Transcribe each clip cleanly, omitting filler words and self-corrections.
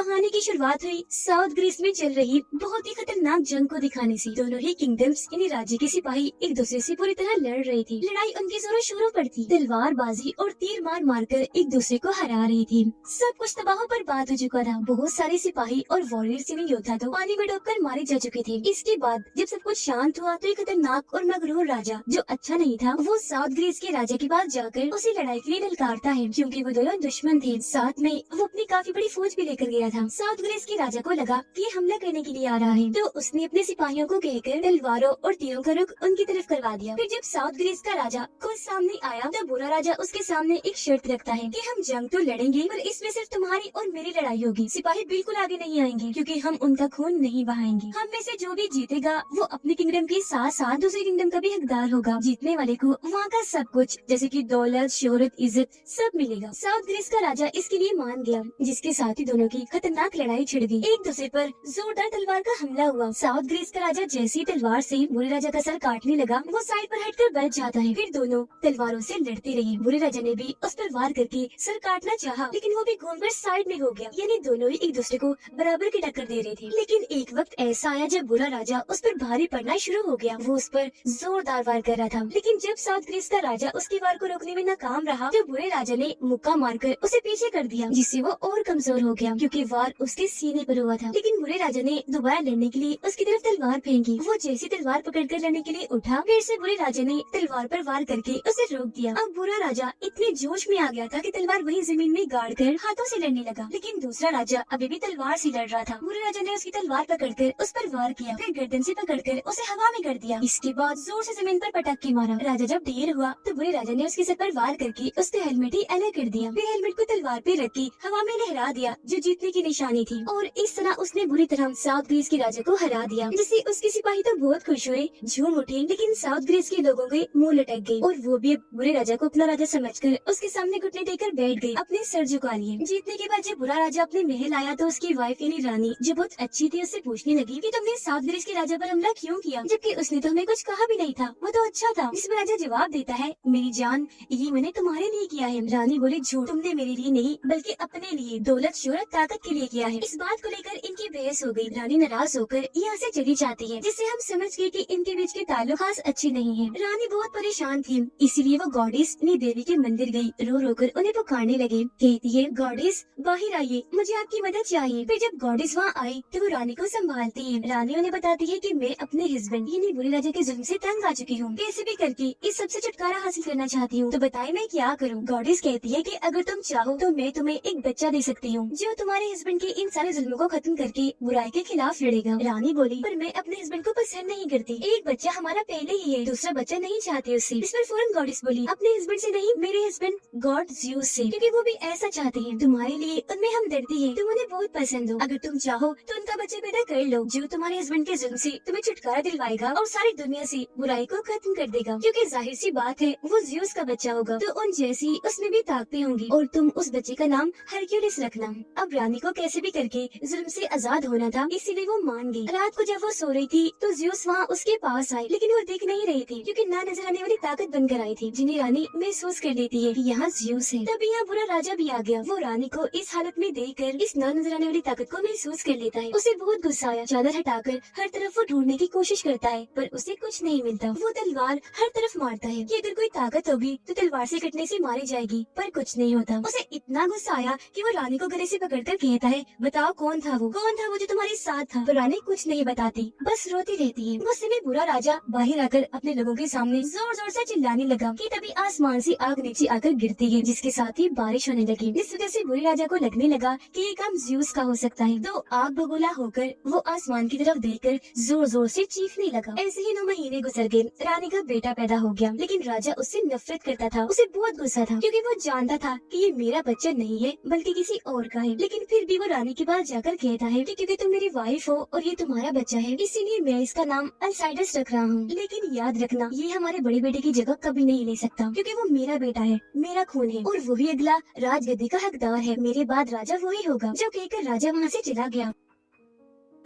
कहानी की शुरुआत हुई साउथ ग्रीस में चल रही बहुत ही खतरनाक जंग को दिखाने से। दोनों ही किंगडम्स यानी राज्य के सिपाही एक दूसरे से पूरी तरह लड़ रहे थे। लड़ाई उनके जोरों शोरों पर थी, तलवारबाजी और तीर मार मार कर एक दूसरे को हरा रही थी। सब कुछ तबाह पर बात हो चुका था। बहुत सारे सिपाही और वॉरियर्स यानी योद्धा तो पानी में डूबकर मारे जा चुके थे। इसके बाद जब सब कुछ शांत हुआ तो एक खतरनाक और मगरूर राजा जो अच्छा नहीं था, वो साउथ ग्रीस के राजा के पास जाकर उसे लड़ाई के लिए ललकारता है, क्योंकि वो दोनों दुश्मन थे। साथ में वो अपनी काफी बड़ी फौज भी लेकर गया था। साउथ ग्रीस के राजा को लगा कि ये हमला करने के लिए आ रहा है, तो उसने अपने सिपाहियों को कहकर तलवारों और तीरों का रुख उनकी तरफ करवा दिया। फिर जब साउथ ग्रीस का राजा खुद सामने आया तो बुरा राजा उसके सामने एक शर्त रखता है कि हम जंग तो लड़ेंगे, पर इसमें सिर्फ तुम्हारी और मेरी लड़ाई होगी। सिपाही बिल्कुल आगे नहीं आएंगे, क्योंकि हम उनका खून नहीं बहाएंगे। हम में से जो भी जीतेगा वो अपने किंगडम के साथ साथ दूसरे किंगडम का भी हकदार होगा। जीतने वाले को वहाँ का सब कुछ जैसे कि दौलत, शोहरत, इज्जत सब मिलेगा। साउथ ग्रीस का राजा इसके लिए मान गया, जिसके साथ ही दोनों की खतरनाक लड़ाई छिड़ गई। एक दूसरे पर जोरदार तलवार का हमला हुआ। साउथ ग्रीस का राजा जैसे ही तलवार से बुरे राजा का सर काटने लगा, वो साइड पर हटकर बैठ जाता है। फिर दोनों तलवारों से लड़ते रहे। बुरे राजा ने भी उस पर वार करके सर काटना चाहा, लेकिन वो भी घूमकर साइड में हो गया। यानी दोनों ही एक दूसरे को बराबर की टक्कर दे रहे थे। लेकिन एक वक्त ऐसा आया जब बुरा राजा उस पर भारी पड़ना शुरू हो गया। वो उस पर जोरदार वार कर रहा था, लेकिन जब साउथ ग्रीस का राजा उसकी वार को रोकने में नाकाम रहा तो बुरे राजा ने मुक्का मारकर उसे पीछे कर दिया, जिससे वो और कमजोर हो गया, क्योंकि वार उसके सीने पर हुआ था। लेकिन बुरे राजा ने दोबारा लड़ने के लिए उसकी तरफ तलवार फेंकी। वो जैसी तलवार पकड़कर लड़ने के लिए उठा, फिर से बुरे राजा ने तलवार पर वार करके उसे रोक दिया। अब बुरा राजा इतने जोश में आ गया था कि तलवार वहीं जमीन में गाड़ कर हाथों से लड़ने लगा। लेकिन दूसरा राजा अभी भी तलवार से लड़ रहा था। बुरे राजा ने उसकी तलवार पकड़कर उस पर वार किया, फिर गर्दन से पकड़कर उसे हवा में कर दिया। इसके बाद जोर से जमीन पर पटक के मारा। राजा जब ढेर हुआ तो बुरे राजा ने उसके सर पर वार करके उसके हेलमेट ही अलग कर दिया। फिर हेलमेट को तलवार पे रख के हवा में लहरा दिया, जो जीतने की निशानी थी। और इस तरह उसने बुरी तरह साउथ ग्रीस के राजा को हरा दिया, जिससे उसके सिपाही तो बहुत खुश हुए, झूम उठे। लेकिन साउथ ग्रीस के लोगों के मुंह लटक गए और वो भी बुरे राजा को अपना राजा समझकर उसके सामने घुटने टेकर बैठ गए, अपने सर झुका लिए। जीतने के बाद जब बुरा राजा अपने महल आया तो उसकी वाइफ यानी रानी, जो बहुत अच्छी थी, उससे पूछने लगी कि तुमने साउथ ग्रीस के राजा पर हमला क्यों किया, जबकि उसने तो हमें कुछ कहा भी नहीं था, वो तो अच्छा था। जिस पर राजा जवाब देता है, मेरी जान, ये मैंने तुम्हारे लिए किया है। रानी बोली, झूठ, तुमने मेरे लिए नहीं बल्कि अपने लिए, दौलत, शोहरत, ताकत के लिए किया है। इस बात को लेकर इनकी बहस हो गई। रानी नाराज होकर यहाँ से चली जाती है, जिससे हम समझ गए कि इनके बीच के ताल्लुक खास अच्छे नहीं है। रानी बहुत परेशान थी, इसीलिए वो गॉडेस यानी देवी के मंदिर गई। रो रो कर उन्हें पुकारने लगे, कहती है, गॉडेस बाहर आइए, मुझे आपकी मदद चाहिए। फिर जब गॉडेस वहाँ आई तो वो रानी को संभालती है। रानी उन्हें बताती है कि मैं अपने हस्बैंड यानी बुरे राजा के जुल्म से तंग आ चुकी हूँ, कैसे भी करके इस सबसे छुटकारा हासिल करना चाहती हूँ, तो बताए मैं क्या करूँ। गॉडेस कहती है कि अगर तुम चाहो तो मैं तुम्हें एक बच्चा दे सकती हूँ, जो तुम्हारे हस्बैंड के इन सारे जुल्मों को खत्म करके बुराई के खिलाफ लड़ेगा। रानी बोली, पर मैं अपने हस्बैंड को पसंद नहीं करती, एक बच्चा हमारा पहले ही है, दूसरा बच्चा नहीं चाहती उससे। इस पर फौरन गॉडेस बोली, अपने हस्बैंड से नहीं, मेरे हस्बैंड गॉड ज़्यूस से, क्योंकि वो भी ऐसा चाहते हैं। तुम्हारे लिए उनमें हमदर्दी है, तुम उन्हें बहुत पसंद हो। अगर तुम चाहो तो उनका बच्चा पैदा कर लो, जो तुम्हारे हस्बैंड के जुल्म से तुम्हें छुटकारा दिलवाएगा और सारी दुनिया से बुराई को खत्म कर देगा। क्योंकि जाहिर सी बात है वो ज़्यूस का बच्चा होगा, तो उन जैसी उसमें भी ताकतें होंगी, और तुम उस बच्चे का नाम हरक्यूलिस रखना। अब रानी को कैसे भी करके जुल्म से आजाद होना था, इसीलिए वो मान गई। रात को जब वो सो रही थी तो ज़्यूस वहाँ उसके पास आए, लेकिन वो दिख नहीं रही थी, क्योंकि ना नजर आने वाली ताकत बनकर आई थी, जिन्हें रानी महसूस कर लेती है कि यहाँ ज़्यूस है। तभी यहाँ बुरा राजा भी आ गया। वो रानी को इस हालत में देखकर इस ना नजर आने वाली ताकत को महसूस कर लेता है। उसे बहुत गुस्सा आया। चादर हटाकर हर तरफ वो ढूंढने की कोशिश करता है, पर उसे कुछ नहीं मिलता। वो तलवार हर तरफ मारता है कि अगर कोई ताकत होगी तो तलवार से कटने से मारी जाएगी, पर कुछ नहीं होता। उसे इतना गुस्सा आया कि वो रानी को गले से पकड़कर कहता है, बताओ कौन था वो जो तुम्हारे साथ था। तो रानी कुछ नहीं बताती, बस रोती रहती है। गुस्से में बुरा राजा बाहर आकर अपने लोगों के सामने जोर जोर से चिल्लाने लगा कि तभी आसमान से आग नीचे आकर गिरती है, जिसके साथ ही बारिश होने लगी। इस वजह से बुरे राजा को लगने लगा कि ये काम ज़्यूस का हो सकता है, तो आग बगोला होकर वो आसमान की तरफ देखकर जोर जोर से चीखने लगा। ऐसे ही 9 महीने गुजर गए। रानी का बेटा पैदा हो गया, लेकिन राजा उससे नफरत करता था। उसे बहुत गुस्सा था, क्योंकि वो जानता था कि ये मेरा बच्चा नहीं है बल्कि किसी और का है। लेकिन फिर भी वो रानी के पास जाकर कहता है कि क्योंकि तुम मेरी वाइफ हो और ये तुम्हारा बच्चा है, इसीलिए मैं इसका नाम अल्साइडस रख रहा हूँ। लेकिन याद रखना, ये हमारे बड़े बेटे की जगह कभी नहीं ले सकता, क्योंकि वो मेरा बेटा है, मेरा खून है, और वही अगला राजगद्दी का हकदार है। मेरे बाद राजा वही होगा। जो कहकर राजा वहाँ से चला गया।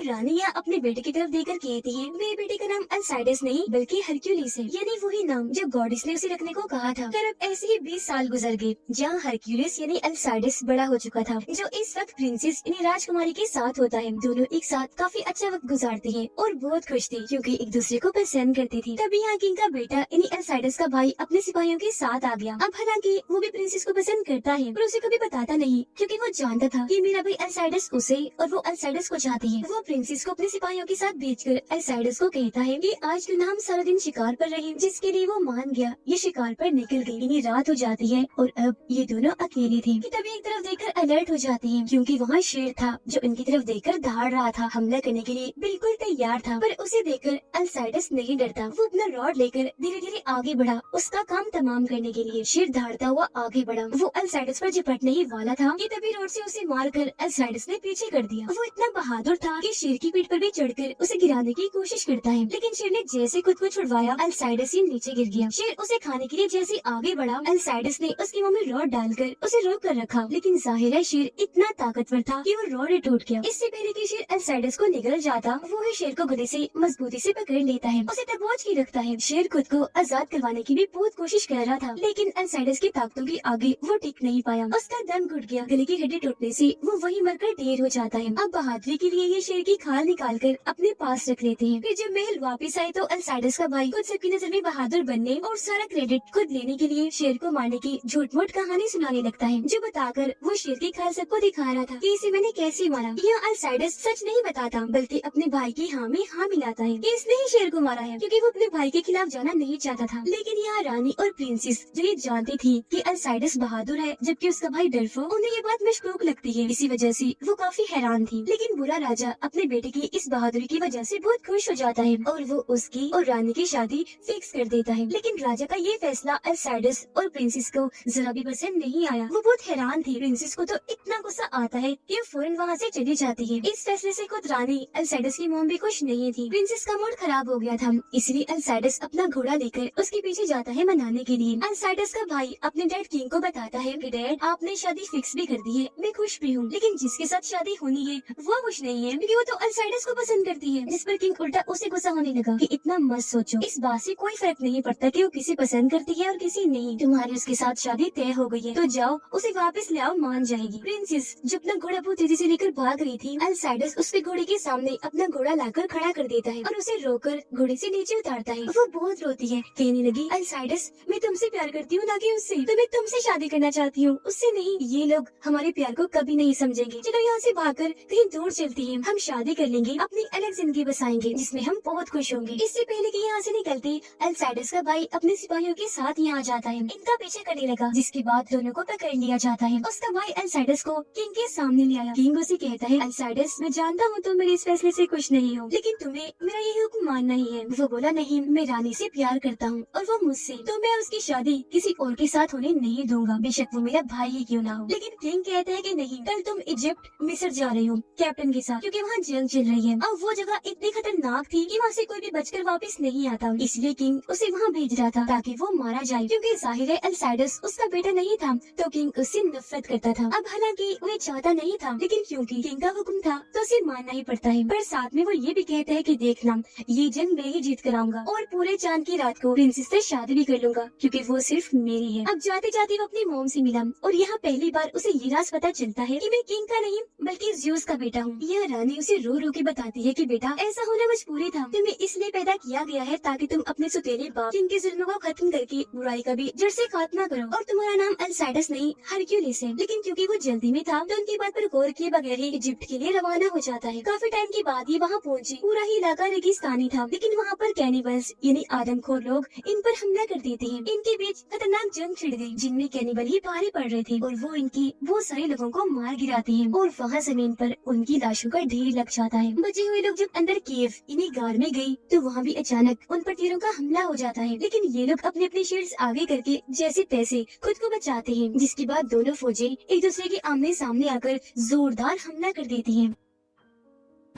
रानी यहाँ अपने बेटे की तरफ देखकर कहती है, मेरे बेटे का नाम अल्साइडस नहीं बल्कि हरक्यूलिस है, यानी वही नाम जो गॉडेस ने उसे रखने को कहा था। फिर अब ऐसे ही 20 साल गुजर गए, जहाँ हरक्यूलिस यानी अल्साइडस बड़ा हो चुका था, जो इस वक्त प्रिंसेस यानी राजकुमारी के साथ होता है। दोनों एक साथ काफी अच्छा वक्त गुजारते हैं और बहुत खुश थे क्योंकि एक दूसरे को पसंद करते थे। तभी यहाँ किंग का बेटा यानी अल्साइडस का भाई अपने सिपाहियों के साथ आ गया। अब हालांकि वो भी प्रिंसेस को पसंद करता है पर उसे कभी बताता नहीं, क्योंकि वो जानता था कि मेरा भाई अल्साइडस उसे और वो अल्साइडस को चाहती है। वो प्रिंसेस को अपने सिपाहियों के साथ भेजकर अल्साइडस को कहता है कि आज क्यों ना हम सारा दिन शिकार पर रहे, जिसके लिए वो मान गया। ये शिकार पर निकल गई, यानी रात हो जाती है और अब ये दोनों अकेले थे कि तभी एक तरफ देखकर अलर्ट हो जाते हैं, क्योंकि वहाँ शेर था जो इनकी तरफ देखकर दहाड़ रहा था, हमला करने के लिए बिल्कुल तैयार था। पर उसे देखकर अल्साइडस नहीं डरता, वो अपना रॉड लेकर धीरे धीरे आगे बढ़ा उसका काम तमाम करने के लिए। शेर दहाड़ता हुआ आगे बढ़ा, वो अल्साइडस पर झपटने ही वाला था कि तभी रोड से उसे मारकर अल्साइडस ने पीछे कर दिया। वो इतना बहादुर था कि शेर की पीठ पर भी चढ़कर उसे गिराने की कोशिश करता है, लेकिन शेर ने जैसे खुद को छुड़वाया अल्साइडस ही नीचे गिर गया। शेर उसे खाने के लिए जैसे आगे बढ़ा, अल्साइडस ने उसकी मुंह में रॉड डालकर उसे रोक कर रखा, लेकिन जाहिर है शेर इतना ताकतवर था कि वो रॉड ही टूट गया। इससे पहले कि शेर अल्साइडस को निगल जाता, वो ही शेर को गले से मजबूती से पकड़ लेता है, उसे दबोच के रखता है। शेर खुद को आजाद करवाने की भी बहुत कोशिश कर रहा था, लेकिन अल्साइडस की ताकतों के आगे वो टिक नहीं पाया, उसका दम घुट गया। गले की हड्डी टूटने से वो वहीं मरकर ढेर हो जाता है। अब बहादुरी के लिए ये शेर की खाल निकाल कर अपने पास रख लेते हैं। फिर जब महल वापस आए तो अल्साइडस का भाई खुद सबकी नजर में बहादुर बनने और सारा क्रेडिट खुद लेने के लिए शेर को मारने की झूठ मूठ कहानी सुनाने लगता है, जो बताकर वो शेर की खाल सबको दिखा रहा था कि इसे मैंने कैसे मारा। यह अल्साइडस सच नहीं बताता, बल्कि अपने भाई की हाँ में हाँ मिलाता है कि इसने ही शेर को मारा है, क्योंकि वो अपने भाई के खिलाफ जाना नहीं चाहता था। लेकिन यहाँ रानी और प्रिंसेस जो ये जानती थी कि अल्साइडस बहादुर है जबकि उसका भाई डरपोक, उन्हें ये बात मशकूक लगती है। इसी वजह से वो काफी हैरान थी। लेकिन बुरा राजा अपने बेटे की इस बहादुरी की वजह से बहुत खुश हो जाता है और वो उसकी और रानी की शादी फिक्स कर देता है। लेकिन राजा का ये फैसला अल्साइडस और प्रिंसेस को जरा भी पसंद नहीं आया। वो बहुत हैरान थी। प्रिंसेस को तो इतना गुस्सा आता है कि वो फौरन वहाँ से चली जाती है। इस फैसले से खुद रानी अल्साइडस की मॉम भी खुश नहीं थी। प्रिंसेस का मूड खराब हो गया था, इसलिए अल्साइडस अपना घोड़ा लेकर उसके पीछे जाता है मनाने के लिए। अल्साइडस का भाई अपने डैड किंग को बताता है कि डैड आपने शादी फिक्स भी कर दी है, मैं खुश भी हूँ, लेकिन जिसके साथ शादी होनी है वो खुश नहीं है, क्योंकि वो तो अल्साइडस को पसंद करती है। जिस पर किंग उल्टा उसे गुस्सा होने लगा कि इतना मत सोचो, इस बात से कोई फर्क नहीं पड़ता कि वो किसे पसंद करती है और किसी नहीं। तुम्हारी उसके साथ शादी तय हो गई है तो जाओ उसे वापस ले आओ, मान जाएगी। प्रिंसेस जो अपना घोड़ा बहुत तेजी से लेकर भाग रही थी, अल्साइडस उसके घोड़े के सामने अपना घोड़ा लाकर खड़ा कर देता है और उसे रोककर घोड़े से नीचे उतारता है। वो बहुत रोती है, कहने लगी अल्साइडस मैं तुमसे प्यार करती हूँ, ना कि उससे। तो मैं तुमसे शादी करना चाहती हूँ, उससे नहीं। ये लोग हमारे प्यार को कभी नहीं समझेंगे। चलो यहाँ से भागकर कहीं दूर चलती हैं, हम शादी कर लेंगे, अपनी अलग जिंदगी बसाएंगे जिसमें हम बहुत खुश होंगे। इससे पहले कि यहाँ से निकलते अल्साइडस का भाई अपने सिपाहियों के साथ यहाँ जाता है, इनका पीछे करने लगा, जिसके बाद दोनों को पकड़ लिया जाता है। उसका भाई अल्साइडस को किंग के सामने ले आया। किंग उसे कहता है अल्साइडस मैं जानता हूँ तुम मेरे इस फैसले से खुश नहीं हो, लेकिन तुम्हें मेरा ये हुक्म मानना ही है। वो बोला नहीं, मैं रानी से प्यार करता हूँ और वो मुझसे, तो मैं उसकी शादी किसी और के साथ होने नहीं दूंगा, बेशक वो मेरा भाई ही क्यों ना हो। लेकिन किंग कहता है कि नहीं, कल तुम इजिप्ट मिस्र जा रही हो कैप्टन के साथ, क्योंकि वहाँ जंग चल रही है। अब वो जगह इतनी खतरनाक थी कि वहाँ से कोई भी बचकर वापस नहीं आता, इसलिए किंग उसे वहाँ भेज रहा था ताकि वो मारा जाए, क्योंकि जाहिर है अल्साइडस उसका बेटा नहीं था तो किंग उससे नफरत करता था। अब हालांकि वो चाहता नहीं था, लेकिन क्योंकि किंग का हुक्म था तो उसे मानना ही पड़ता है। पर साथ में वो ये भी कहता है कि देखना ये जंग मैं ही जीत कर आऊंगा और पूरे चांद की रात को प्रिंसेस से शादी भी कर लूंगा, क्योंकि वो सिर्फ मेरी है। अब जाते जाते वो अपनी मोम से मिला और यहाँ पहली बार उसे ये राज पता चलता है कि मैं किंग का नहीं बल्कि ज़्यूस का बेटा हूँ। यह रानी उसे रो रो के बताती है कि बेटा ऐसा होना मजबूरी था, तुम्हें इसलिए पैदा किया गया है ताकि तुम अपने सुतेले बाप किंग के जुल्म को खत्म करके बुराई का भी जड़ से खात्मा करो। और तुम्हारा नाम अल्साइडस नहीं हरक्यूलिस है। लेकिन क्योंकि वो जल्दी में था तो उनकी बात पर गौर किए बगैर ही इजिप्ट के लिए रवाना हो जाता है। काफी टाइम के बाद ये वहाँ पहुँचे। पूरा ही इलाका रेगिस्तानी था, लेकिन वहाँ पर कैनिबल्स यानी आदमखोर लोग इन पर हमला कर देते हैं। इनके बीच खतरनाक जंग छिड़ गई, जिनमें कैनिबल ही भारी पड़ रहे थे और वो इनकी बहुत सारे लोगों को मार गिराते हैं और वहाँ जमीन पर उनकी लाशों का ढेर लग जाता है। बचे हुए लोग जब अंदर केव यानी गार में गई तो वहाँ भी अचानक उन पर तीरों का हमला हो जाता है, लेकिन ये लोग अपने अपने शील्ड्स आगे करके जैसे तैसे खुद को बचाते हैं, जिसके बाद दोनों फौजें एक दूसरे के आमने सामने आकर जोरदार हमला कर देती हैं।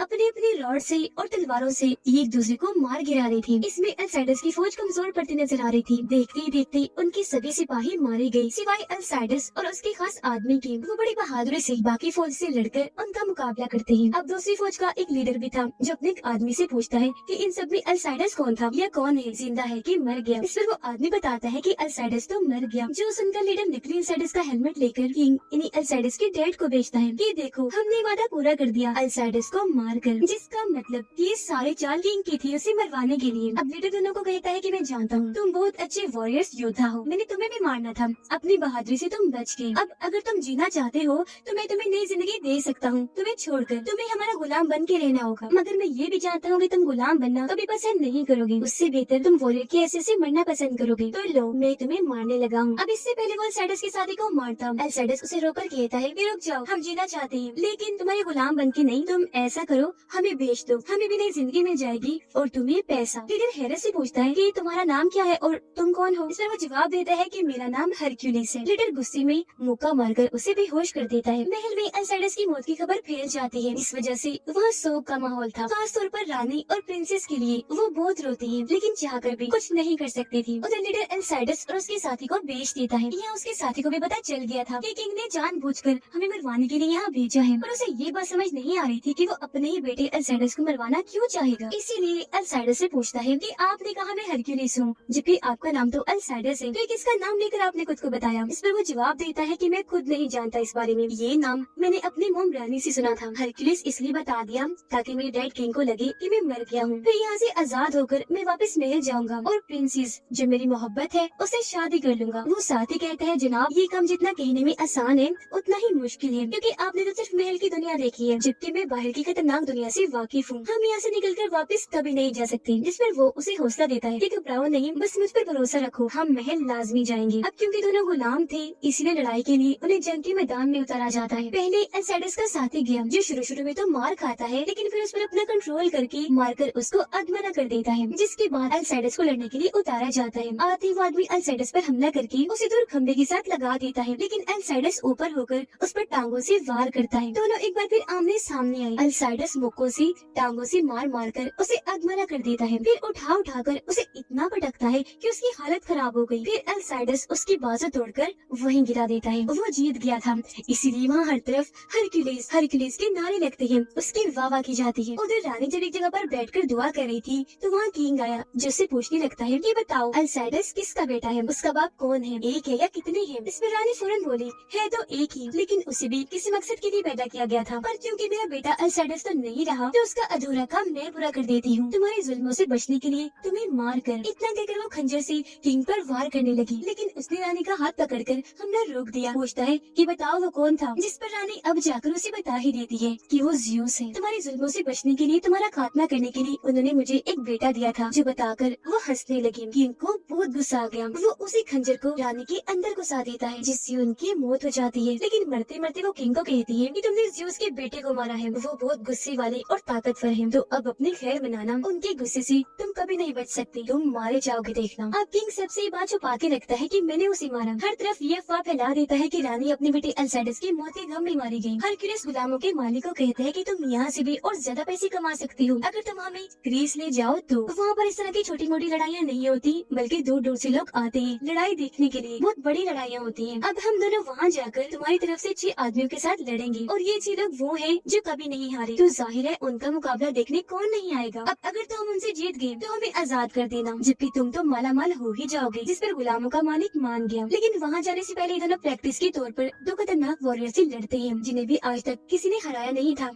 अपने अपने रॉड से और तलवारों से एक दूसरे को मार गिरा रही थी। इसमें अल्साइडस की फौज कमजोर पड़ती नजर आ रही थी। देखते ही देखते उनके सभी सिपाही मारे गए सिवाय अल्साइडस और उसके खास आदमी के। वो बड़ी बहादुरी से बाकी फौज से लड़कर उनका मुकाबला करते हैं। अब दूसरी फौज का एक लीडर भी था जो अपने एक आदमी से पूछता है कि इन सब में अल्साइडस कौन था या कौन है, जिंदा है कि मर गया। इस पर वो आदमी बताता है कि अल्साइडस तो मर गया। जो सुनकर लीडर नकली अल्साइडस का हेलमेट लेकर किंग इन्हीं अल्साइडस के डैड को बेचता है कि देखो हमने वादा पूरा कर दिया अल्साइडस को मार कर, जिसका मतलब ये सारे चाल किंग की थी उसे मरवाने के लिए। अब लीडर दोनों को कहता है कि मैं जानता हूँ तुम बहुत अच्छे वॉरियर्स योद्धा हो, मैंने तुम्हें भी मारना था, अपनी बहादुरी से तुम बच गए। अब अगर तुम जीना चाहते हो तो मैं तुम्हें नई जिंदगी दे सकता हूँ, तुम्हें छोड़कर तुम्हें हमारा गुलाम बन के रहना होगा। मगर मैं ये भी जानता हूँ कि तुम गुलाम बनना कभी पसंद नहीं करोगे, उससे बेहतर तुम वॉरियर के ऐसे से मरना पसंद करोगे। तो लो मैं तुम्हें मारने लगा हूँ। अब इससे पहले वो अल्साइडस की शादी को मारता हूँ। अल्साइडस उसे रोककर कहता है कि रुक जाओ, हम जीना चाहते हैं लेकिन तुम्हारे गुलाम बन के नहीं, तुम ऐसा करो हमें बेच दो, हमें भी नई जिंदगी मिल जाएगी और तुम्हें पैसा। लीडर हैरत से पूछता है कि तुम्हारा नाम क्या है और तुम कौन हो। इस पर वो जवाब देता है कि मेरा नाम हरक्यूलिस है। लीडर गुस्से में मुक्का मारकर उसे बेहोश कर देता है। महल में अल्साइडस की मौत की खबर फैल जाती है। इस वजह से वह शोक का माहौल था, खास तौर पर रानी और प्रिंसेस के लिए। वो बहुत रोती है लेकिन चाहकर भी कुछ नहीं कर सकती थी। उधर लीडर अल्साइडस और उसके साथी को बेच देता है। यहाँ उसके साथी को भी पता चल गया था कि किंग ने जानबूझकर हमें मरवाने के लिए यहाँ भेजा है, पर उसे ये बात समझ नहीं आ रही थी कि वो अपने ही बेटे अल्साइडस को मरवाना क्यों चाहेगा। इसीलिए अल्साइडस से पूछता है कि आपने कहा मैं हरक्यूलिस हूँ जबकि आपका नाम तो अल्साइडस है, तो किसका नाम लेकर आपने खुद को बताया। इस पर वो जवाब देता है कि मैं खुद नहीं जानता इस बारे में, ये नाम मैंने अपनी मोम रानी से सुना था। हरक्यूलिस इसलिए बता दिया ताकि मेरे डैड किंग को लगे कि मैं मर गया हूँ, फिर यहाँ से आजाद होकर मैं वापस महल जाऊंगा और प्रिंसेस जो मेरी मोहब्बत है उससे शादी कर लूंगा। वो साथ ही कहता है जनाब ये काम जितना कहने में आसान है उतना ही मुश्किल है, क्योंकि आपने तो सिर्फ महल की दुनिया देखी है जबकि मैं बाहर की खतरनाक दुनिया से वाकिफ हूँ। हम यहाँ से निकलकर वापस कभी नहीं जा सकते। जिस पर वो उसे हौसला देता है कि घबराओ नहीं, बस मुझ पर भरोसा रखो, हम महल लाजमी जाएंगे। अब क्योंकि दोनों गुलाम थे इसलिए लड़ाई के लिए उन्हें जंग के मैदान में उतारा जाता है। पहले अल्साइडस का साथी गया जो शुरू में तो मार खाता है लेकिन फिर उस पर अपना कंट्रोल करके मारकर उसको अधमरा कर देता है, जिसके बाद अल्साइडस को लड़ने के लिए उतारा जाता है। आते वो आदमी अल्साइडस पर हमला करके उसे दूर खंबे के साथ लगा देता है, लेकिन अल्साइडस ऊपर होकर उस पर टांगों से वार करता है। दोनों एक बार फिर आमने सामने आए। अल्साइडस मुक्कों से टांगों से मार मार कर उसे अधमरा कर देता है, फिर उठा कर उसे इतना पटकता है कि उसकी हालत खराब हो गई। फिर अल्साइडस उसकी बाजू तोड़कर वहीं गिरा देता है। वो जीत गया था, इसीलिए वहाँ हर तरफ हरक्यूलिस के नारे लगते हैं, उसकी वाह की जाती है। उधर रानी जब एक जगह पर बैठकर दुआ कर रही थी तो वहाँ किंग आया जो उससे पूछने लगता है कि बताओ अल्साइडस किसका बेटा है, उसका बाप कौन है, एक है या कितने हैं। इस पर रानी फौरन बोली है तो एक ही, लेकिन उसे भी किसी मकसद के लिए पैदा किया गया था, पर क्योंकि मेरा बेटा अल्साइडस तो नहीं रहा तो उसका अधूरा काम मैं पूरा कर देती हूँ। तुम्हारे जुल्मों से बचने के लिए तुम्हें मार कर। इतना कहकर वो खंजर से किंग पर वार करने लगी, लेकिन उसने रानी का हाथ पकड़कर हमला रोक दिया। पूछता है कि बताओ वो कौन था, जिस पर रानी अब जाकर उसे बता ही देती है कि वो ज़्यूस है। तुम्हारे जुल्मों से बचने के लिए, तुम्हारा खात्मा करने के लिए उन्होंने मुझे एक बेटा दिया था, जो बताकर वो हंसने लगी। किंग को बहुत गुस्सा आ गया। वो उसी खंजर को रानी के अंदर घुसा देता है जिससे उनकी मौत हो जाती है, लेकिन मरते मरते वो किंग को कहती है कि तुमने ज़्यूस के बेटे को मारा है, वो बहुत गुस्से वाले और ताकतवर है, तो अब अपनी खैर मनाना, उनके गुस्से से तुम कभी नहीं बच सकती, तुम मारे जाओगे देखना। अब किंग सबसे ये बात छुपा के रखता है कि मैंने उसे मारा। हर तरफ ये अफवाह फैला देता है कि रानी अपने बेटे अल्साइडस की मौत के गम में मारी गई। हरक्यूलिस गुलामों के मालिक को कहते हैं कि तुम यहाँ से भी और ज्यादा पैसे कमा सकती हो अगर तुम हमें ग्रीस ले जाओ तो। वहाँ पर इस तरह की छोटी मोटी लड़ाइयाँ नहीं होती, बल्कि दूर दूर से लोग आते हैं लड़ाई देखने के लिए। बहुत बड़ी लड़ाइयाँ होती हैं। अब हम दोनों वहाँ जाकर तुम्हारी तरफ से 6 आदमियों के साथ लड़ेंगे और ये 6 लोग वो हैं जो कभी नहीं हारे, तो जाहिर है उनका मुकाबला देखने कौन नहीं आएगा। अब अगर तुम उनसे जीत गए तो हमें आजाद कर देना, जबकि तुम तो मालामाल हो ही जाओगे। जिस पर गुलामों का मालिक मान गया, लेकिन वहाँ जाने से पहले दोनों प्रैक्टिस के तौर पर 2 खतरनाक वॉरियर से लड़ते हैं जिन्हें भी आज तक किसी ने हराया नहीं था।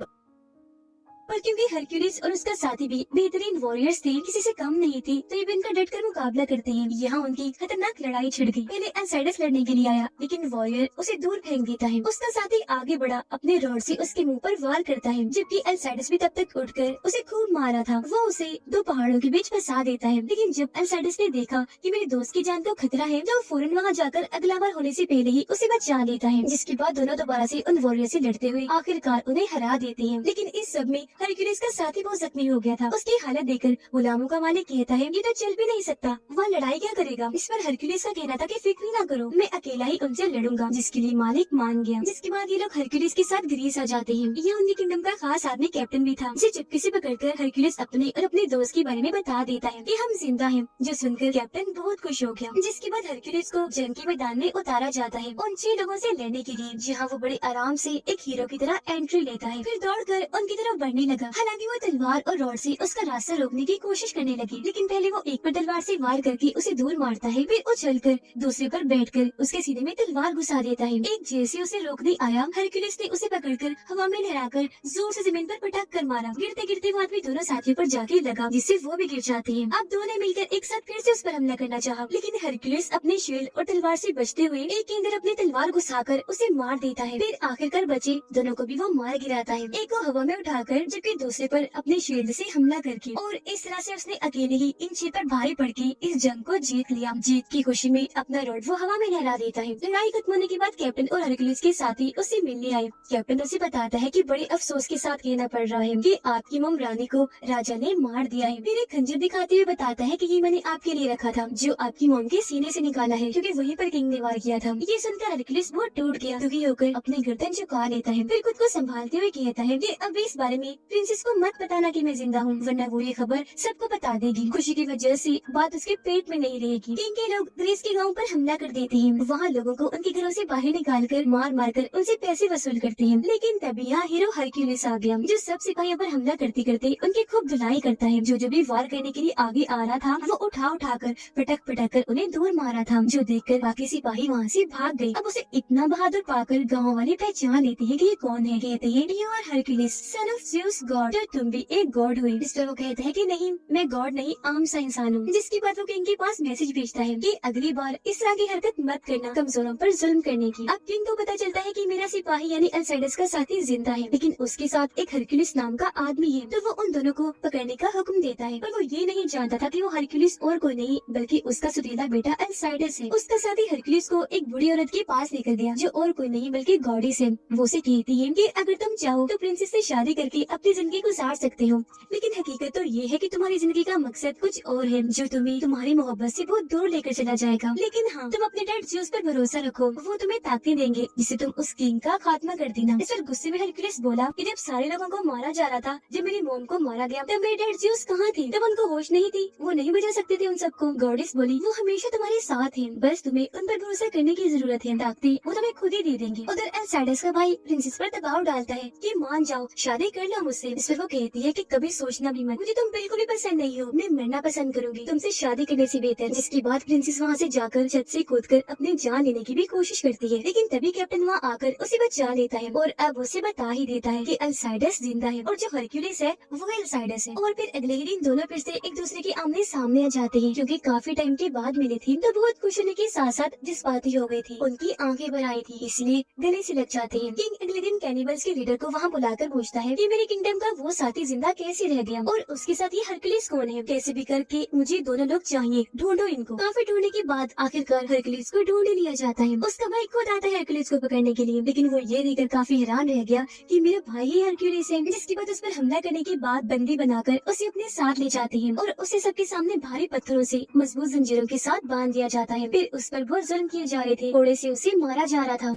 पर क्योंकि हरक्यूलिस और उसका साथी भी बेहतरीन वॉरियर्स थे, किसी से कम नहीं थे, तो ये भी इनका डटकर मुकाबला करते हैं। यहाँ उनकी खतरनाक लड़ाई छिड़ गई। पहले अल्साइडस लड़ने के लिए आया, लेकिन वॉरियर उसे दूर फेंक देता है। उसका साथी आगे बढ़ा, अपने रॉड से उसके मुंह पर वार करता है, जबकि अल्साइडस भी तब तक उठकर उसे खूब मारा था। वो उसे 2 पहाड़ों के बीच फंसा देता है, लेकिन जब अल्साइडस ने देखा कि मेरे दोस्त की जान को खतरा है, तो फौरन वहाँ जाकर अगला बार होने से पहले ही उसे बचा लेता है, जिसके बाद दोनों दोबारा से उन वॉरियर से लड़ते हुए आखिरकार उन्हें हरा देते हैं। लेकिन इस सब में हरक्यूलिस का साथी बहुत जख्मी हो गया था। उसकी हालत देखकर गुलामों का मालिक कहता है ये तो चल भी नहीं सकता, वह लड़ाई क्या करेगा। इस पर हरक्यूलिस का कहना था कि फिक्र ना करो, मैं अकेला ही उनसे लड़ूंगा, जिसके लिए मालिक मान गया। जिसके बाद ये लोग हरक्यूलिस के साथ ग्रीस आ जाते हैं। ये उनकी किंगडम का खास आदमी कैप्टन भी था, जिसे चुपके से पकड़कर हरक्यूलिस अपने और अपने दोस्त के बारे में बता देता है कि हम जिंदा हैं। जो सुनकर कैप्टन बहुत खुश हो गया। जिसके बाद हरक्यूलिस को जंग के मैदान में उतारा जाता है उन 6 लोगों से लड़ने के लिए, जहाँ वो बड़े आराम से एक हीरो की तरह एंट्री लेता है। फिर दौड़कर उनकी तरफ बढ़ने लगा। हालांकि वो तलवार और रॉड से उसका रास्ता रोकने की कोशिश करने लगी, लेकिन पहले वो एक पर तलवार से वार करके उसे दूर मारता है, फिर उछलकर दूसरे पर बैठकर उसके सीने में तलवार घुसा देता है। एक जैसे उसे रोकने आया, हरक्यूलिस ने उसे पकड़कर हवा में लहराकर जोर से जमीन पर पटक कर मारा। गिरते गिरते वो आदमी दोनों साथियों पर जाके लगा, जिससे वो भी गिर जाते हैं। अब दोनों मिलकर एक साथ फिर से उस पर हमला करना चाहा, लेकिन हरक्यूलिस अपने शील्ड और तलवार से बचते हुए एक के अंदर अपनी तलवार घुसाकर उसे मार देता है। फिर आखिरकार बचे दोनों को भी वो मार गिराता है, एक को हवा में उठाकर जबकि दूसरे पर अपने शील्ड से हमला करके। और इस तरह से उसने अकेले ही इन 6 पर भारी पड़ के इस जंग को जीत लिया। जीत की खुशी में अपना रॉड वो हवा में लहरा देता है। लड़ाई खत्म होने के बाद कैप्टन और हरक्यूलिस के साथी उससे मिलने आए। कैप्टन उसे बताता है कि बड़े अफसोस के साथ कहना पड़ रहा है कि आपकी मोम रानी को राजा ने मार दिया है। फिर एक खंजर दिखाते हुए बताता है कि ये मैंने आपके लिए रखा था, जो आपकी मोम के सीने से निकाला है, क्योंकि वहीं पर किंग ने वार किया था। ये सुनकर हरक्यूलिस बहुत टूट गया, दुखी होकर अपनी गर्दन झुका लेता है। फिर खुद को संभालते हुए कहता है कि अब इस बारे में प्रिंसेस को मत बताना कि मैं जिंदा हूँ, वरना वो ये खबर सबको बता देगी। खुशी की वजह से बात उसके पेट में नहीं रहेगी। किंग के लोग ग्रीस के गाँव पर हमला कर देते हैं। वहाँ लोगों को उनके घरों से बाहर निकाल कर मार कर उनसे पैसे वसूल करते हैं। लेकिन तभी यहाँ हीरो हरक्यूलिस आ गया, जो सब सिपाहियों पर हमला करते करते उनकी खूब धुलाई करता है। जो भी वार करने के लिए आगे आ रहा था, वो उठा कर पटक कर उन्हें दूर मारा था, जो देखकर बाकी सिपाही वहाँ से भाग गए। अब उसे इतना बहादुर पाकर गाँव वाले पहचान लेते हैं कि ये कौन है। कहते हैं you are Hercules, son of Zeus god, तो तुम भी एक गॉड हुई। इस पर वो कहता है कि नहीं, मैं गॉड नहीं, आम सा इंसान हूँ। जिसके बाद वो किंग के पास मैसेज भेजता है कि अगली बार इस तरह की हरकत मत करना, कमजोरों पर जुल्म करने की। अब किंग को पता चलता है कि मेरा सिपाही यानी अल्साइडस का साथी जिंदा है, लेकिन उसके साथ एक हरक्यूलिस नाम का आदमी है। तो वो उन दोनों को पकड़ने का हुक्म देता है, पर वो ये नहीं जानता था कि वो हरक्यूलिस और कोई नहीं बल्कि उसका सुरीला बेटा अल्साइडस है। उसका साथी हरक्यूलिस को एक बुढ़ी औरत के पास लेकर गया, जो और कोई नहीं बल्कि गॉडेस है। वो उसे कहती है कि अगर तुम चाहो तो प्रिंसेस से शादी करके अपनी जिंदगी गुजार सकते हो, लेकिन हकीकत तो ये है कि तुम्हारी जिंदगी का मकसद कुछ और है, जो तुम्हें तुम्हारी मोहब्बत से बहुत दूर लेकर चला जाएगा। लेकिन हाँ, तुम अपने डैड ज़्यूस पर भरोसा रखो, वो तुम्हें ताकतें देंगे जिससे तुम उस किंग का खात्मा कर देना। इस पर गुस्से में हरक्यूलिस बोला कि जब सारे लोगों को मारा जा रहा था, जब मेरी मोम को मारा गया, तब मेरे डैड ज़्यूस कहाँ थे? तब उनको होश नहीं थी, वो नहीं बचा सकते थे उन सबको। गॉडेस बोली वो हमेशा तुम्हारे साथ है, बस तुम्हें उन पर भरोसा करने की जरूरत है, ताकतें वो तुम्हें खुद ही दे देंगे। उधर अल्साइडस का भाई प्रिंसेस पर दबाव डालता है कि मान जाओ, शादी कर लो मुझसे। इस पर वो कहती है कि कभी सोचना भी मत, मुझे तुम बिल्कुल भी पसंद नहीं हो, मैं मरना पसंद करूंगी तुमसे शादी करने से बेहतर। जिसके बाद प्रिंसेस वहाँ से जाकर छत से कूदकर अपनी जान लेने की भी कोशिश करती है, लेकिन तभी कैप्टन वहाँ आकर उसे बचा लेता है और अब उसे बता ही देता है कि अल्साइडस जिंदा है और जो हरक्यूलिस है वो अल्साइडस है। और फिर अगले ही दिन दोनों फिर से एक दूसरे के आमने सामने आ जाते हैं, क्योंकि काफी टाइम के बाद मिले थे तो बहुत खुश होने के साथ साथ जज्बाती हो गई थी, उनकी आंखें भर आई थी, इसलिए गले से लग जाते हैं। किंग अगले दिन कैनिबल्स के लीडर को वहाँ बुलाकर पूछता है कि मेरे किंगडम का वो साथी जिंदा कैसे रह गया और उसके साथ ये हरक्यूलिस कौन है। कैसे भी करके मुझे दोनों लोग चाहिए, ढूंढो इनको। काफी ढूंढने के बाद आखिरकार हरक्यूलिस को ढूंढ लिया जाता है। उसका भाई खुद आता है हरक्यूलिस को पकड़ने के लिए, लेकिन वो ये देखकर काफी हैरान रह गया कि मेरा भाई ही हरक्यूलिस है। जिसके बाद उस पर हमला करने के बाद बंदी बनाकर उसे अपने साथ ले जाते हैं और उसे सबके सामने भारी पत्थरों से मजबूत जंजीरों के साथ बांध दिया जाता है। फिर उस पर बहुत जुल्म किए जा रहे थे, घोड़े से उसे मारा जा रहा था।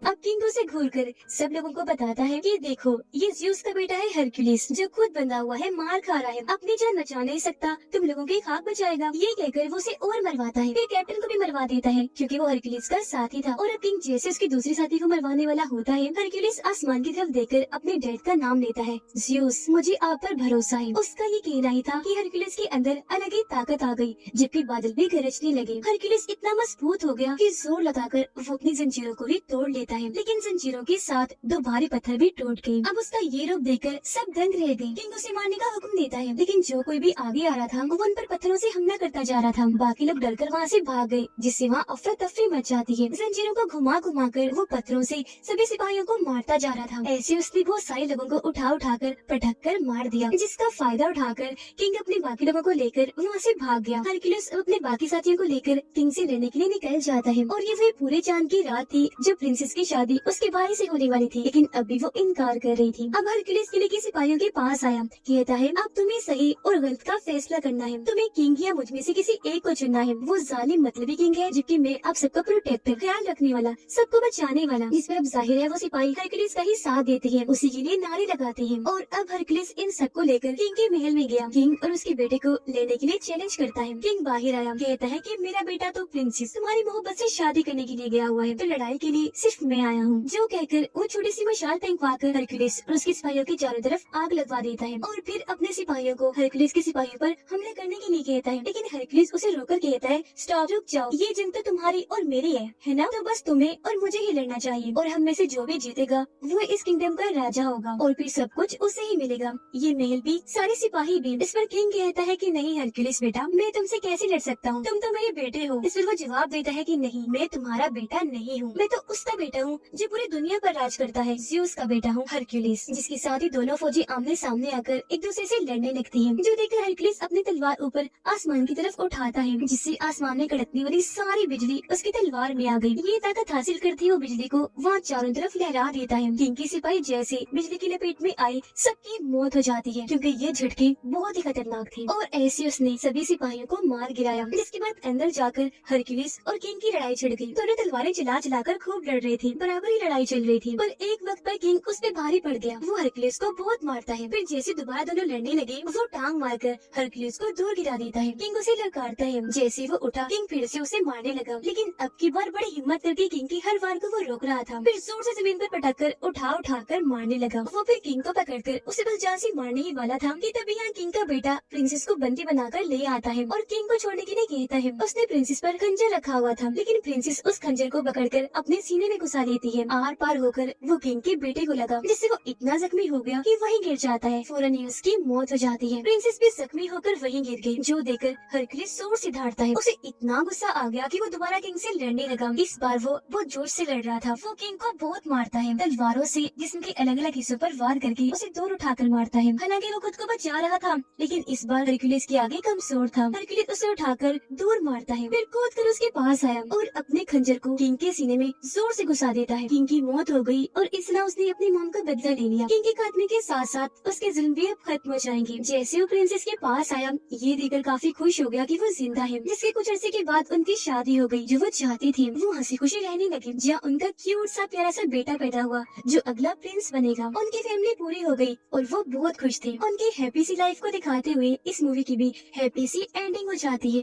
अब किंग उसे घूरकर सब लोगों को बताता है कि देखो, ये ज़्यूस का बेटा है हरक्यूलिस, जो खुद बंधा हुआ है, मार खा रहा है, अपनी जान बचा नहीं सकता, तुम लोगों की खाक बचाएगा। ये कहकर वो उसे और मरवाता है। फिर कैप्टन को भी मरवा देता है, क्योंकि वो हरक्यूलिस का साथी था। और अब किंग जैसे उसके दूसरे साथी को मरवाने वाला होता है, हरक्यूलिस आसमान की तरफ देखकर अपने डैड का नाम लेता है, ज़्यूस, मुझे आप पर भरोसा है। उसका ये कहना ही था कि हरक्यूलिस के अंदर अलग ही ताकत आ गई, जबकि बादल भी गरजने लगे। हरक्यूलिस इतना मजबूत हो गया कि जोर लगाकर वो अपनी जंजीरों को भी तोड़ लेता है, लेकिन जंजीरों के साथ 2 भारी पत्थर भी टूट गए। अब उसका ये रूप देखकर सब दंग रह गए। किंग उसे मारने का हुक्म देता है, लेकिन जो कोई भी आगे आ रहा था वो उन पर पत्थरों से हमला करता जा रहा था। बाकी लोग डरकर वहाँ से भाग गए, जिससे वहाँ अफरा तफरी मच जाती है। जंजीरों को घुमा कर वो पत्थरों से सभी सिपाहियों को मारता जा रहा था। ऐसे उसने बहुत सारे लोगों को उठाकर पटक कर मार दिया, जिसका फायदा उठाकर किंग अपने बाकी लोगों को लेकर वहाँ से भाग गया। हरक्यूलिस अपने बाकी साथियों को लेकर किंग से लड़ने के लिए निकल जाता है। और ये वही पूरे चांद की रात थी जो प्रिंसेस की शादी उसके भाई से होने वाली थी, लेकिन अभी वो इनकार कर रही थी। अब हरक्यूलिस किले के सिपाहियों के पास आया, कहता है अब तुम्हें सही और गलत का फैसला करना है, तुम्हें किंग या मुझ में से किसी एक को चुनना है। वो जालिम मतलबी किंग है, जबकि मैं आप सबका प्रोटेक्टर, ख्याल रखने वाला, सबको बचाने वाला। इस पर अब जाहिर है वो सिपाही हरक्यूलिस का ही साथ देते हैं, उसी के लिए नारे लगाते हैं। और अब हरक्यूलिस इन सबको लेकर किंग के महल में गया। किंग और उसके बेटे को लेने के लिए चैलेंज करता है। किंग बाहर आया, कहता है कि मेरा बेटा तो प्रिंसेस तुम्हारी मोहब्बत से शादी करने के लिए गया हुआ है, तो लड़ाई के लिए सिर्फ मैं आया हूँ। जो कहकर वो छोटी सी मशाल फेंकवाकर हरक्यूलिस और उसके सिपाहियों के चारों तरफ आग लगवा देता है और फिर अपने सिपाहियों को हरक्यूलिस के सिपाहियों पर हमला करने के लिए कहता है। लेकिन हरक्यूलिस उसे रोककर कहता है, स्टॉप, रुक जाओ, ये जंग तो तुम्हारी और मेरी है ना? तो बस तुम्हें और मुझे ही लड़ना चाहिए, और हम में से जो भी जीतेगा वो इस किंगडम का राजा होगा और फिर सब कुछ उसे ही मिलेगा, ये महल भी, सारे सिपाही भी। इस पर किंग कहता है कि नहीं हरक्यूलिस बेटा, मैं तुमसे कैसे लड़ सकता हूँ, तुम तो मेरे बेटे हो। इस पर वो जवाब देता है कि नहीं, मैं तुम्हारा बेटा नहीं हूँ, मैं तो उसका बेटा हूँ जो पूरी दुनिया पर राज करता है, ज़्यूस का बेटा हूँ, हरक्यूलिस। जिसके साथ ही दोनों फौजी आमने सामने आकर एक दूसरे से लड़ने लगती हैं। जो देखकर हरक्यूलिस अपनी तलवार ऊपर आसमान की तरफ उठाता है, जिससे आसमान में कड़कने वाली सारी बिजली उसकी तलवार में आ गई। ये ताकत हासिल करती वो बिजली को वहाँ चारों तरफ लहरा देता है। किंग के सिपाही जैसे बिजली की लपेट में आए, सबकी मौत हो जाती है, क्योंकि ये झटके बहुत ही खतरनाक थे। और ऐसे उसने सभी सिपाहियों को मार गिराया। जिसके बाद अंदर जाकर हरक्यूलिस और किंग की लड़ाई छिड़ गई। दोनों तलवारें चला चलाकर खूब लड़ रहे थे, बराबर ही लड़ाई चल रही थी। पर एक वक्त पर किंग उस पे भारी पड़ गया। वो हरक्यूलिस को बहुत मारता है। फिर जैसे दोबारा दोनों लड़ने लगे, वो टांग मारकर हरक्यूलिस को दूर गिरा देता है। किंग उसे ललकारता है। जैसे वो उठा, किंग फिर से उसे मारने लगा, लेकिन अब की बार बड़ी हिम्मत करके किंग की हर वार को वो रोक रहा था। फिर जोर से जमीन पर पटक कर उठा कर मारने लगा। वो फिर किंग को पकड़कर उसे बस जान से मारने ही वाला था कि तभी यहाँ किंग का बेटा प्रिंसेस को बंदी बनाकर ले आता है और किंग को छोड़ने के लिए कहता है। उसने प्रिंसेस पर खंजर रखा हुआ था, लेकिन प्रिंसेस उस खंजर को पकड़कर अपने सीने में घुसा लेती है। आर पार होकर वो किंग के बेटे को लगा, जिससे वो इतना जख्मी हो गया कि वहीं गिर जाता है। फौरन ही उसकी मौत हो जाती है। प्रिंसेस भी जख्मी होकर वहीं गिर गई, जो देखकर हरक्यूलिस जोर से धाड़ता है। उसे इतना गुस्सा आ गया कि वो दोबारा किंग से लड़ने लगा। इस बार वो बहुत जोश से लड़ रहा था। वो किंग को बहुत मारता है, तलवारों से जिस्म के अलग अलग हिस्सों पर वार करके उसे दूर उठाकर मारता है। हालांकि वो खुद को बचा रहा था, लेकिन इस बार हरक्यूलिस के आगे कमजोर था। हरक्यूलिस उसे उठाकर दूर मारता है, फिर कूद कर उसके पास आया और अपने खंजर को किंग के सीने में जोर से घुसा देता है। किंग की मौत हो गई और इस तरह उसने अपनी मौत का बदला ले लिया। किंग के खात्मे के साथ साथ उसके जुल्म भी अब खत्म हो जाएंगे। जैसे वो प्रिंसेस के पास आया, ये देखकर काफी खुश हो गया कि वो जिंदा है। जिसके कुछ अरसे के बाद उनकी शादी हो गई, जो वो चाहती थी। वो हंसी खुशी रहने लगी, जहाँ उनका क्यूट सा प्यारा सा बेटा पैदा हुआ, जो अगला प्रिंस बनेगा। उनकी फैमिली पूरी हो गई और वो बहुत खुश थे। उनकी हैप्पी सी लाइफ को दिखाते हुए इस मूवी की भी हैप्पी सी एंडिंग हो जाती है।